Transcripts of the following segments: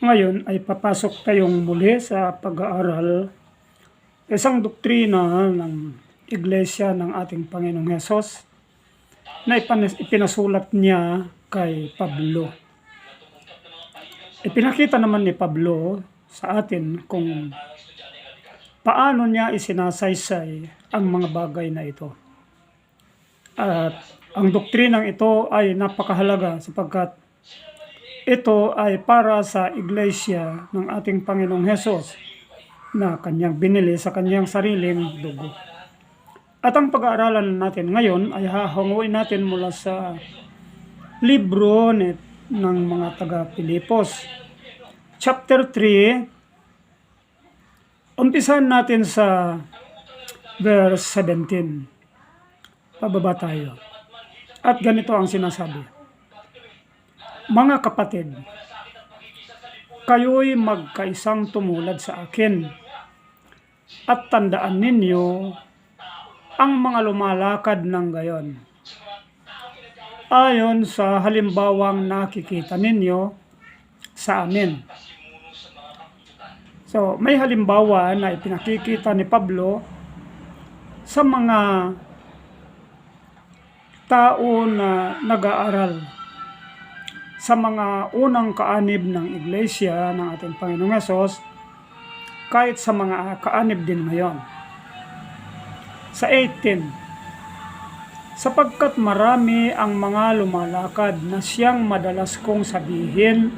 Ngayon ay papasok tayong muli sa pag-aaral isang doktrina ng Iglesia ng ating Panginoong Hesus na ipinasulat niya kay Pablo. Ipinakita naman ni Pablo sa atin kung paano niya isinasaysay ang mga bagay na ito. At ang doktrinang ito ay napakahalaga sapagkat ito ay para sa Iglesia ng ating Panginoong Hesus na kanyang binili sa kanyang sariling dugo. At ang pag-aaralan natin ngayon ay hahanguin natin mula sa libro ng mga taga-Pilipos. Chapter 3, umpisahan natin sa verse 17. Pababa tayo. At ganito ang sinasabi. Mga kapatid, kayo'y magkaisang tumulad sa akin at tandaan ninyo ang mga lumalakad ng gayon. Ayon sa halimbawang nakikita ninyo sa amin. So, may halimbawa na ipinakikita ni Pablo sa mga tao na nag-aaral sa mga unang kaanib ng Iglesia ng ating Panginoong Hesus, kahit sa mga kaanib din ngayon. Sa 18, sapagkat marami ang mga lumalakad na siyang madalas kong sabihin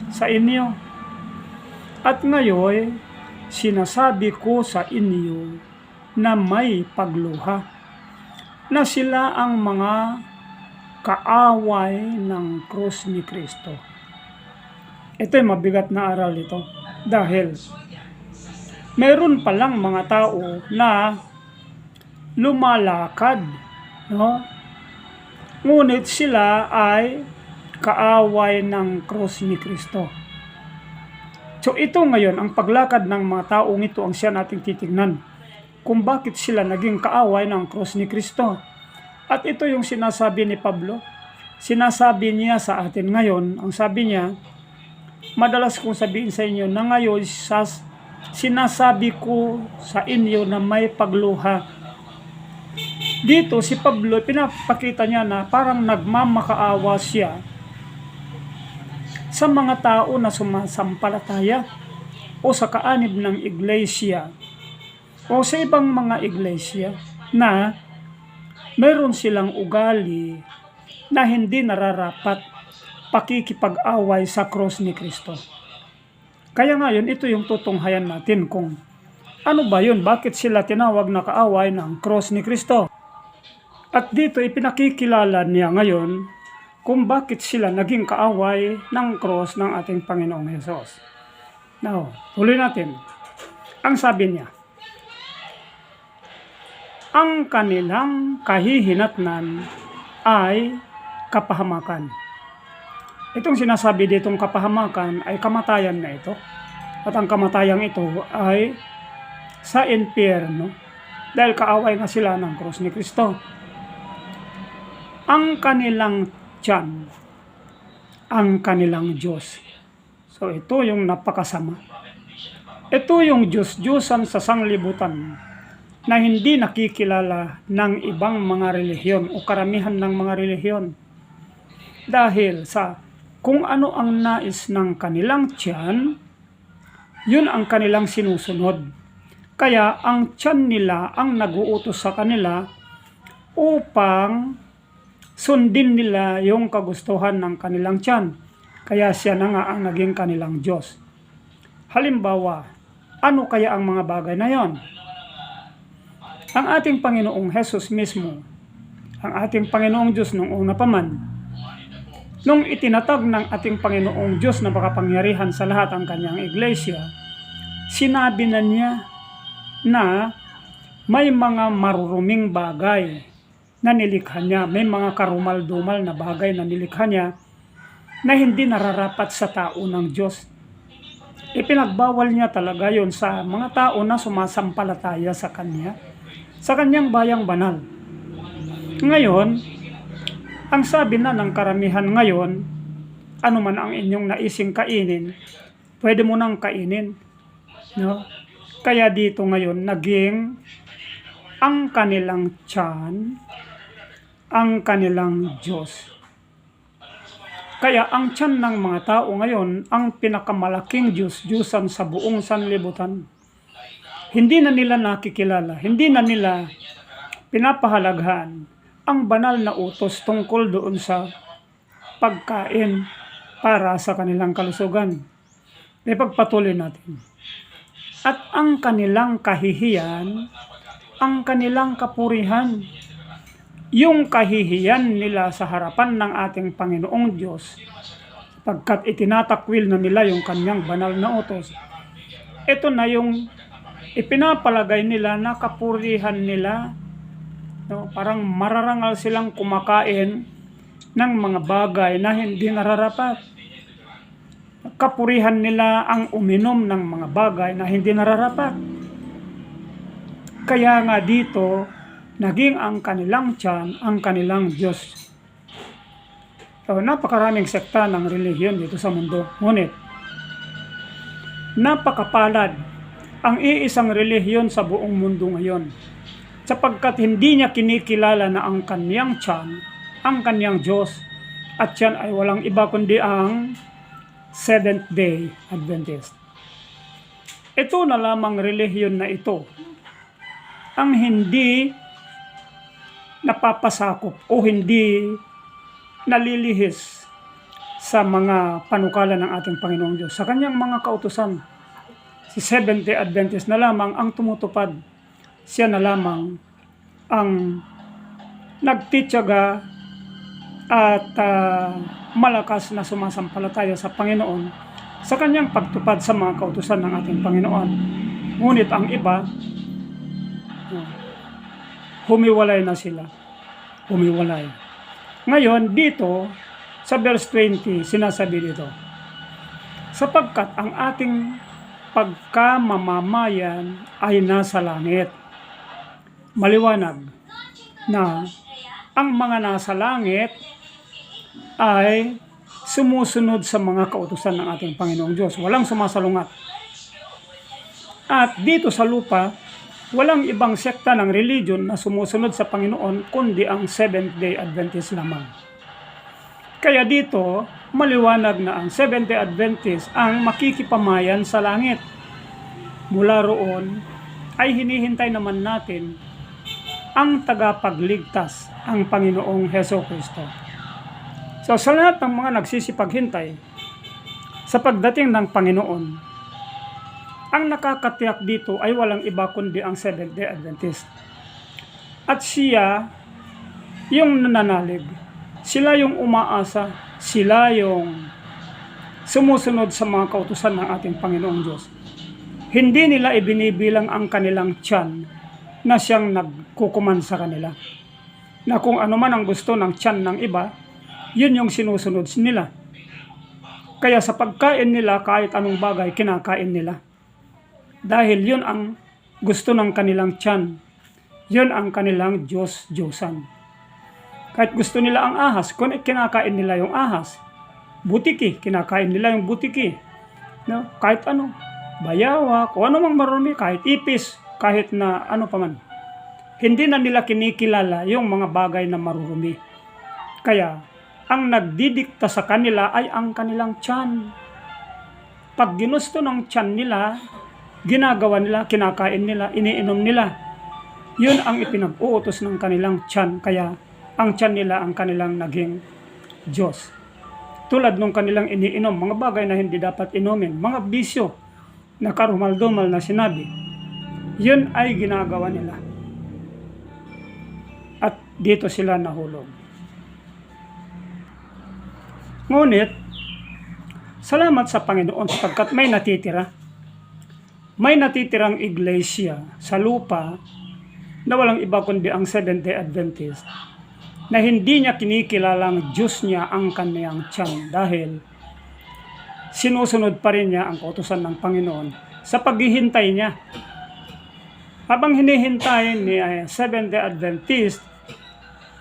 sa inyo. At ngayon, sinasabi ko sa inyo na may pagluha, na sila ang mga kaaway ng krus ni Kristo. Ito ay mabigat na aral ito dahil meron palang mga tao na lumalakad, no? Ngunit sila ay kaaway ng krus ni Kristo. So ito ngayon, ang paglakad ng mga taong ito ang siya nating titignan kung bakit sila naging kaaway ng krus ni Kristo. At ito yung sinasabi ni Pablo. Sinasabi niya sa atin ngayon, ang sabi niya, madalas kong sabihin sa inyo na ngayon sinasabi ko sa inyo na may pagluha. Dito si Pablo, pinapakita niya na parang nagmamakaawa siya sa mga tao na sumasampalataya o sa kaanib ng iglesia o sa ibang mga iglesia na meron silang ugali na hindi nararapat pakikipag-away sa krus ni Kristo. Kaya ngayon, ito yung tutunghayan natin kung ano ba yun, bakit sila tinawag na kaaway ng krus ni Kristo. At dito ipinakikilala niya ngayon kung bakit sila naging kaaway ng krus ng ating Panginoong Hesus. Now, tuloy natin. Ang sabi niya, ang kanilang kahihinatnan ay kapahamakan. Itong sinasabi ditong kapahamakan ay kamatayan na ito. At ang kamatayang ito ay sa impyerno dahil kaaway nga sila ng krus ni Kristo. Ang kanilang tiyan, ang kanilang Diyos. So ito yung napakasama. Ito yung Diyos-Diyosan sa sanglibutan na hindi nakikilala ng ibang mga relihiyon o karamihan ng mga relihiyon. Dahil sa kung ano ang nais ng kanilang tiyan, yun ang kanilang sinusunod. Kaya ang tiyan nila ang nag-uutos sa kanila upang sundin nila yung kagustuhan ng kanilang tiyan. Kaya siya na nga ang naging kanilang Diyos. Halimbawa, ano kaya ang mga bagay na yon? Ang ating Panginoong Hesus mismo, ang ating Panginoong Diyos nung una pa man, nung itinatag ng ating Panginoong Diyos na makapangyarihan sa lahat ang kanyang iglesia, sinabi na niya na may mga maruruming bagay na nilikha niya, may mga karumal-dumal na bagay na nilikha niya na hindi nararapat sa tao ng Diyos. Ipinagbawal niya talaga yon sa mga tao na sumasampalataya sa Kanya, sa Kanyang bayang banal. Ngayon, ang sabi na ng karamihan ngayon, ano man ang inyong naising kainin, pwede mo nang kainin. No? Kaya dito ngayon, naging ang kanilang tiyan, ang kanilang Diyos. Kaya ang tiyan ng mga tao ngayon, ang pinakamalaking Diyos-Diyosan sa buong sanlibutan. Hindi na nila nakikilala, hindi na nila pinapahalagahan ang banal na utos tungkol doon sa pagkain para sa kanilang kalusugan. Ipagpatuloy natin. At ang kanilang kahihiyan, ang kanilang kapurihan, yung kahihiyan nila sa harapan ng ating Panginoong Diyos, pagkat itinatakwil na nila yung kanyang banal na utos, ito na yung ipinapalagay nila na kapurihan nila. No? Parang mararangal silang kumakain ng mga bagay na hindi nararapat. Kapurihan nila ang uminom ng mga bagay na hindi nararapat. Kaya nga dito, naging ang kanilang tiyan, ang kanilang Diyos. So, napakaraming sekta ng relihiyon dito sa mundo. Ngunit, napakapalad ang iisang relihiyon sa buong mundo ngayon. Sapagkat hindi niya kinikilala na ang kanyang tiyan, ang kanyang Diyos, at yan ay walang iba kundi ang Seventh-day Adventist. Ito na lamang relihiyon na ito ang hindi napapasakop o hindi nalilihis sa mga panukala ng ating Panginoong Diyos. Sa kanyang mga kautusan, si Seventh-day Adventist na lamang ang tumutupad. Siya na lamang ang nagtityaga at malakas na sumasampalataya sa Panginoon sa kanyang pagtupad sa mga kautusan ng ating Panginoon. Ngunit ang iba, humiwalay na sila. Humiwalay. Ngayon, dito, sa verse 20, sinasabi dito, sapagkat ang ating pagkamamamayan ay nasa langit. Maliwanag na ang mga nasa langit ay sumusunod sa mga kautusan ng ating Panginoong Diyos. Walang sumasalungat. At dito sa lupa, walang ibang sekta ng religion na sumusunod sa Panginoon kundi ang Seventh-day Adventist lamang. Kaya dito, maliwanag na ang Seventh-day Adventist ang makikipamayan sa langit. Mula roon ay hinihintay naman natin ang tagapagligtas, ang Panginoong Hesukristo. So sa lahat ng mga nagsisipaghintay sa pagdating ng Panginoon, ang nakakatiyak dito ay walang iba kundi ang Seventh-day Adventist. At siya yung nananalig. Sila yung umaasa. Sila yung sumusunod sa mga kautusan ng ating Panginoong Diyos. Hindi nila ibinibilang ang kanilang tiyan na siyang nagkukuman sa kanila. Na kung ano man ang gusto ng tiyan ng iba, yun yung sinusunod nila. Kaya sa pagkain nila, kahit anong bagay, kinakain nila. Dahil yun ang gusto ng kanilang tiyan. Yun ang kanilang Diyos-Diyosan. Kahit gusto nila ang ahas, kung kinakain nila yung ahas. Butiki, kinakain nila yung butiki. No? Kahit ano, bayawa, kung ano mang marumi, kahit ipis, kahit na ano paman. Hindi na nila kinikilala yung mga bagay na marurumi. Kaya, ang nagdidikta sa kanila ay ang kanilang tiyan. Pag ginusto ng tiyan nila, ginagawa nila, kinakain nila, iniinom nila. Yun ang ipinag-uutos ng kanilang tiyan. Kaya ang tiyan nila ang kanilang naging Diyos. Tulad nung kanilang iniinom, mga bagay na hindi dapat inumin, mga bisyo na karumal-dumal na sinabi, yun ay ginagawa nila. At dito sila nahulog. Ngunit, salamat sa Panginoon sapagkat may natitira. May natitirang iglesia sa lupa na walang iba kundi ang Seventh-day Adventist na hindi niya kinikilalang Diyos niya ang kaniyang tiyan dahil sinusunod pa rin niya ang kautusan ng Panginoon sa paghihintay niya. Habang hinihintay ni Seventh-day Adventist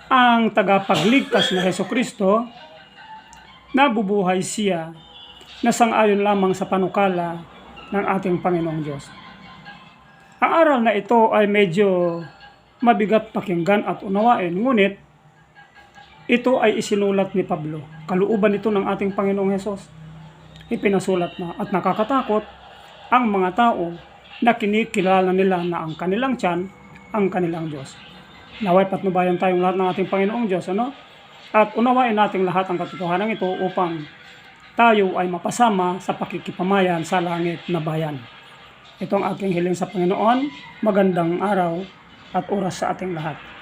ang tagapagligtas na Hesukristo, nabubuhay siya na sang-ayon lamang sa panukala ng ating Panginoong Diyos. Ang aral na ito ay medyo mabigat pakinggan at unawain, ngunit ito ay isinulat ni Pablo. Kalooban ito ng ating Panginoong Hesus. Ipinasulat na at nakakatakot ang mga tao na kinikilala nila na ang kanilang tiyan ang kanilang Diyos. Naway patnubayan tayong lahat ng ating Panginoong Diyos, ano? At unawain natin lahat ang katotohanan ito upang tayo ay mapasama sa pakikipamayan sa langit na bayan. Ito ang aking hiling sa Panginoon. Magandang araw at oras sa ating lahat.